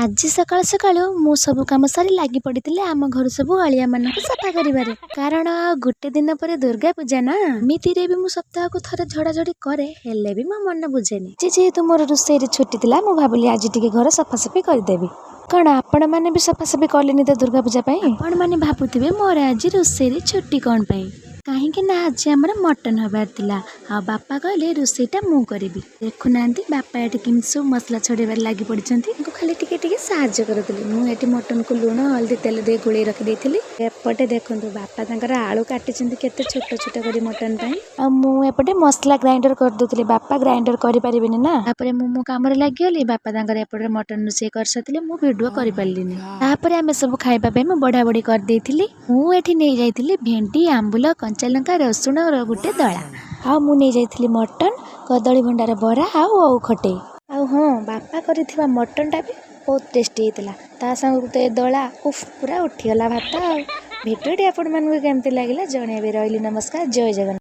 ଆଜି ସକାଳୁ ସକାଳୁ ମୁଁ ସବୁ କାମ ସାରି ଲାଗି ପଡ଼ିଥିଲି ଆମ ଘର ସବୁ ଅଳିଆମାନଙ୍କୁ ସଫା କରିବାରେ। କାରଣ ଆଉ ଗୋଟେ ଦିନ ପରେ ଦୁର୍ଗା ପୂଜା ନା। ଏମିତିରେ ବି ମୁଁ ସପ୍ତାହକୁ ଥରେ ଝଡ଼ାଝଡ଼ି କରେ, ହେଲେ ବି ମୋ ମନ ବୁଝେନି। ଯେହେତୁ ମୋର ରୋଷେଇରେ ଛୁଟି ଥିଲା, ମୁଁ ଭାବିଲି ଆଜି ଟିକେ ଘର ସଫାସଫି କରିଦେବି। କ'ଣ ଆପଣମାନେ ବି ସଫାସଫି କଲେନି ତ ଦୁର୍ଗା ପୂଜା ପାଇଁ? ଆପଣମାନେ ଭାବୁଥିବେ ମୋର ଆଜି ରୋଷେଇରେ ଛୁଟି କ'ଣ ପାଇଁ? କାହିଁକି ନା ଆଜି ଆମର ମଟନ ହବାର ଥିଲା, ଆଉ ବାପା କହିଲେ ରୋଷେଇଟା ମୁଁ କରିବି। ଦେଖୁନାହାନ୍ତି ବାପା ଏଠି କେମିତି ସବୁ ମସଲା ଛଡ଼େଇବାରେ ଲାଗି ପଡ଼ିଛନ୍ତି। ତାଙ୍କୁ ଖାଲି ଟିକେ ଟିକେ ସାହାଯ୍ୟ କରୁଥିଲି। ମୁଁ ଏଠି ମଟନକୁ ଲୁଣ ହଳଦୀ ତେଲ ଦେଇ ଗୋଳେଇ ରଖିଦେଇଥିଲି। ଏପଟେ ଦେଖନ୍ତୁ ବାପା ତାଙ୍କର ଆଳୁ କାଟିଛନ୍ତି କେତେ ଛୋଟ ଛୋଟ କରି ମଟନ ପାଇଁ, ଆଉ ମୁଁ ଏପଟେ ମସଲା ଗ୍ରାଇଣ୍ଡର କରିଦେଉଥିଲି। ବାପା ଗ୍ରାଇଣ୍ଡର କରିପାରିବେନି ନା। ତାପରେ ମୁଁ ମୋ କାମରେ ଲାଗିଗଲି, ବାପା ତାଙ୍କର ଏପଟେ ମଟନ ରୋଷେଇ କରିସାରିଥିଲେ, ମୁଁ ଭିଡ଼ିଓ କରିପାରିଲିନି। ତାପରେ ଆମେ ସବୁ ଖାଇବା ପାଇଁ ମୁଁ ବଢ଼ା ବଢ଼ି କରିଦେଇଥିଲି। ମୁଁ ଏଠି ନେଇଯାଇଥିଲି ଭେଣ୍ଡି, ଆମ୍ବୁଲ, କଞ୍ଚାଲଙ୍କା, ରସୁଣର ଗୋଟେ ଦଳା, ଆଉ ମୁଁ ନେଇଯାଇଥିଲି ମଟନ, କଦଳୀ ଭଣ୍ଡାର ବରା ଆଉ ଓଉ ଖଟେଇ। ଆଉ ହଁ, ବାପା କରିଥିବା ମଟନଟା ବି ବହୁତ ଟେଷ୍ଟି ହେଇଥିଲା। ତା ସାଙ୍ଗକୁ ତ ଏ ଦଳା, ଉଫ୍, ପୁରା ଉଠିଗଲା ଭାତ। ଆଉ ଭିଡ଼ିଓଟି ଆପଣମାନଙ୍କୁ କେମିତି ଲାଗିଲା ଜଣେଇବେ। ରହିଲି, ନମସ୍କାର, ଜୟ ଜଗନ୍ନାଥ।